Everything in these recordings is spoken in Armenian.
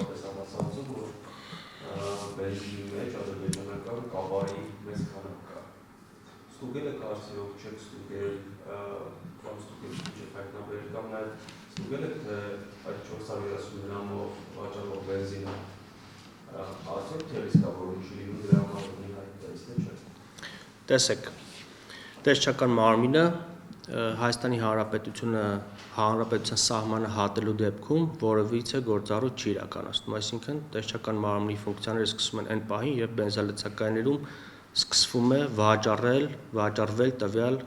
հատկապես համացանցում, որ բենզինի մեջ ադրբեջանական կավարի մեծ քանակ կա։ Ստուգել եք արդյոք, չեք ստուգել, կամ ստուգել չեք հայտնաբերել, կամ նաև ստուգել եք, թե այդ 430 գրամով վաճառվող բենզինը արդյոք թե ռիսկավորում չի լինում դրա համար հայտնաբերել, թե չէ։ Տեսեք, տեսչական մարմինը Հայաստանի Հանրապետությունը Հանրապետության սահմանը հատելու դեպքում որևիցե գործառույթ չի իրականացնում, այսինքն տեսչական մարմնի ֆունկցիաները սկսում են այն պահին, երբ բենզալցակայներում սկսվում է վաճառվել տվյալ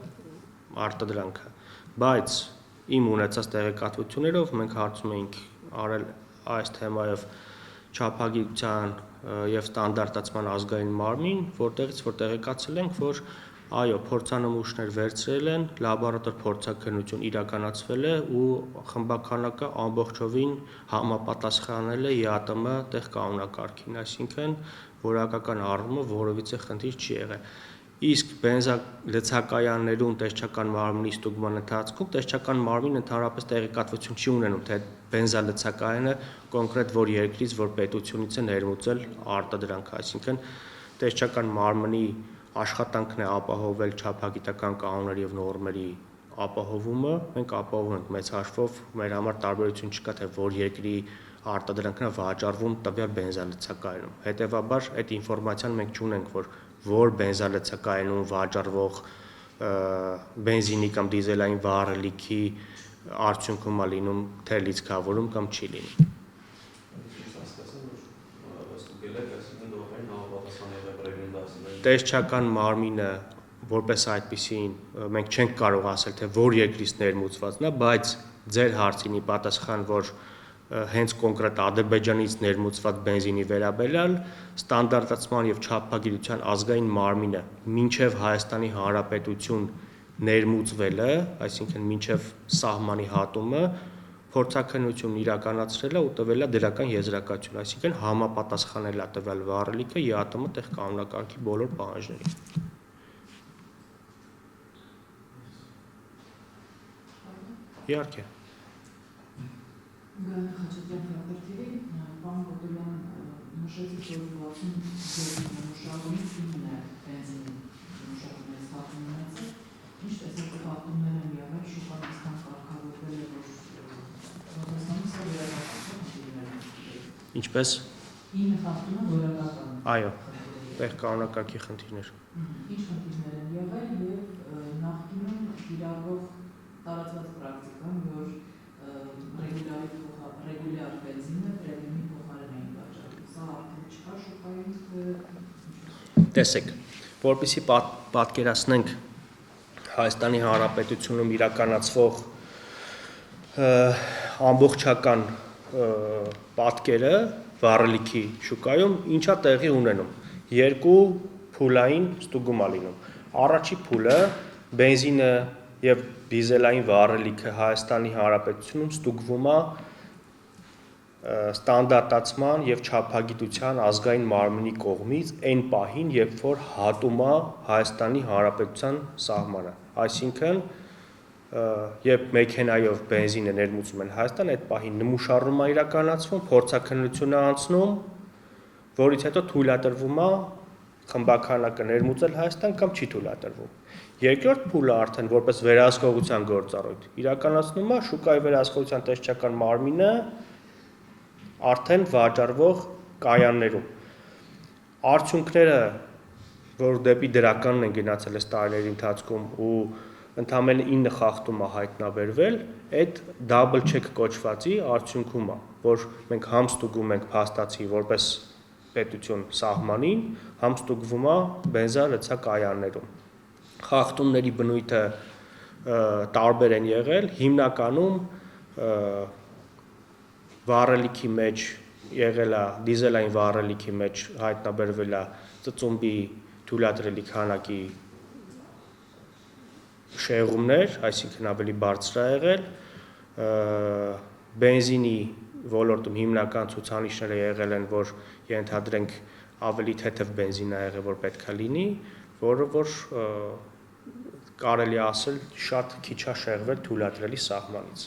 արտադրանքը, բայց իմ ունեցած տեղեկատվություններով մենք հարցում էինք արել այս թեմայով չափագիտության եւ ստանդարտացման ազգային մարմին, որտեղից որ տեղեկացել ենք, որ այո, փորձանմուշներ վերցրել են, լաբորատոր փորձաքննություն իրականացվել է ու խմբաքանակը ամբողջովին համապատասխանել է ԵԱՏՄ տեղ կանոնակարգին, այսինքն որակական առումով որևիցե խնդիր չի եղել։ Իսկ բենզալցակայաններում տեսչական մարմնի ստուգման ընթացքում տեսչական մարմինը ընդհանրապես տեղեկատվություն չի ունենում, թե բենզալցակայանը կոնկրետ որ երկրից, որ պետությունից է ներմուծել արտադրանքը, այսինքն տեսչական մարմնի աշխատանքն է ապահովել չափագիտական կանոնների եւ նորմերի ապահովումը, մենք ապահովում ենք մեծ հաշվով, մեր համար տարբերություն չկա, թե որ երկրի արտադրանքն է վաճառվում տվյալ բենզալցակայանում։ Հետևաբար այդ ինֆորմացիան մենք չունենք, որ բենզալցակայանում վաճառվող բենզինի կամ դիզելային վառելիքի արդյունքում է լինում թե լիցքավորում կամ չի լինում։ Տեսչական մարմինը որպես այդպիսին մենք չենք կարող ասել, թե որ երկրից ներմուծվածն է, բայց ձեր հարցինի պատասխան, որ հենց կոնկրետ Ադրբեջանից ներմուծված բենզինի վերաբերյալ ստանդարտացման եւ չափագիտության ազգային մարմինը մինչեւ Հայաստանի Հանրապետություն ներմուծվելը, այսինքն մինչեւ սահմանի հատումը փորձաքննություն իրականացրել է ու տվել է դրական եզրակացություն, այսինքն համապատասխանել է տվյալ վառելիքը ԵԱՏՄ տեղ կանոնակարգի բոլոր պահանջներին։ Իհարկե։ Ինչպես։ Այո, տեղ կանոնակարգի խնդիրներ։ Ինչ խնդիրներ են եղել եւ նախկինում կիրառվող տարածված պրակտիկան, որ ռեգուլյար բենզինը պրեմիումի փոխարեն էին վաճառում։ Սա արդեն չկա շուկայում, թե Տեսեք, որպեսզի պատկերացնենք Հայաստանի Հանրապետությունում իրականացվող ամբողջական պատկերը վառելիքի շուկայում ինչա տեղի ունենում։ Երկու փուլային ստուգում է լինում։ Առաջի փուլը բենզինը եւ դիզելային վառելիքը Հայաստանի Հանրապետությունում ստուգվում է ստանդարտացման եւ չափագիտության ազգային մարմնի կողմից այն պահին, երբ որ հատում է Հայաստանի Հանրապետության սահմանը, այսինքն երբ մեքենայով բենզինը ներմուծում են Հայաստան, այդ պահին նմուշառում է իրականացվում, փորձաքննություն է անցնում, որից հետո թույլատրվում է խմբաքանակը ներմուծել Հայաստան կամ չի թույլատրվում։ Երկրորդ փուլը արդեն որպես վերահսկողության գործառույթ իրականացնում է շուկայի վերահսկողության տեսչական մարմինը արդեն վաճառվող կայաններում։ Արդյունքները, որ դեպի դրականն են գնացել այս տարիների ընթացքում ու ընդամենը 9 խախտում է հայտնաբերվել, այդ double check կոչվածի արդյունքում է, որ մենք համ ստուգում ենք փաստացի որպես պետություն սահմանին, համ ստուգվում է բենզալցակայաններում։ Խախտումների բնույթը տարբեր են եղել, հիմնականում վառելիքի մեջ եղել է դիզելային վառելիքի մեջ հայտնաբերվել է ծծումբի թույլատրելի քանակի շեղումներ, այսինքն ավելի բարձր է եղել, բենզինի ոլորտում հիմնական ցուցանիշները եղել են, որ ենթադրենք ավելի թեթև բենզին է եղել, որ պետք է լինի, որը որ կարելի է ասել շատ քիչ է շեղվել թույլատրելի սահմանից։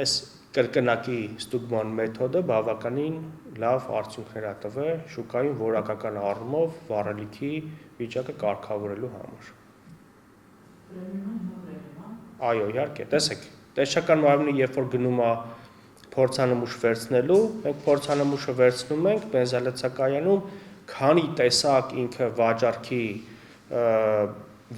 Այս կրկնակի ստուգման մեթոդը բավականին լավ արդյունքներ է տվել շուկայում որակական առումով վառելիքի վիճակը կարգավորելու համար։ Այո, իհարկե, տեսեք, տեսչական մարմինը երբ որ գնում է փորձանմուշ վերցնելու, մենք փորձանմուշը վերցնում ենք բենզալեցակայանում, քանի տեսակ ինքը վաճառքի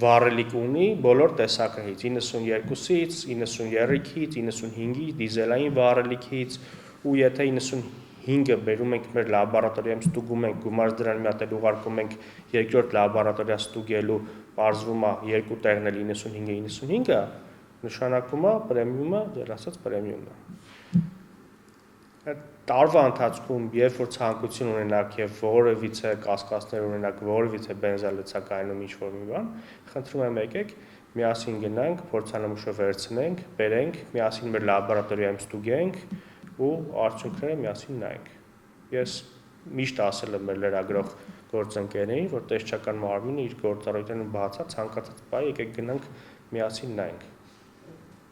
վառելիք ունի բոլոր տեսակներից 92-ից, 93-ից, 95-ից, դիզելային վառելիքից ու եթե 95-ը բերում ենք մեր լաբորատորիայում ստուգում ենք, գումար դրան մի հատ էլ ուղարկում ենք երկրորդ լաբորատորիա ստուգելու, պարզվում է երկու տեղն էլ 95-ը, նշանակում է պրեմիումը, ձեր ասած պրեմիումն է։ Տարվա ընթացքում, երբ որ ցանկություն ունենաք եւ որևիցե կասկածներ ունենաք, որևիցե բենզալեցակայանում ինչ-որ մի բան, խնդրում եմ եկեք, միասին գնանք, փորձանմուշը վերցնենք, բերենք, միասին մեր լաբորատորիայում ստուգենք ու արդյունքները միասին նայենք։ Ես միշտ ասել եմ մեր լրագրող գործընկերներին, որ տեսչական մարմինը իր գործառույթներն բացա, ցանկացած բան եկեք գնանք միասին նայենք։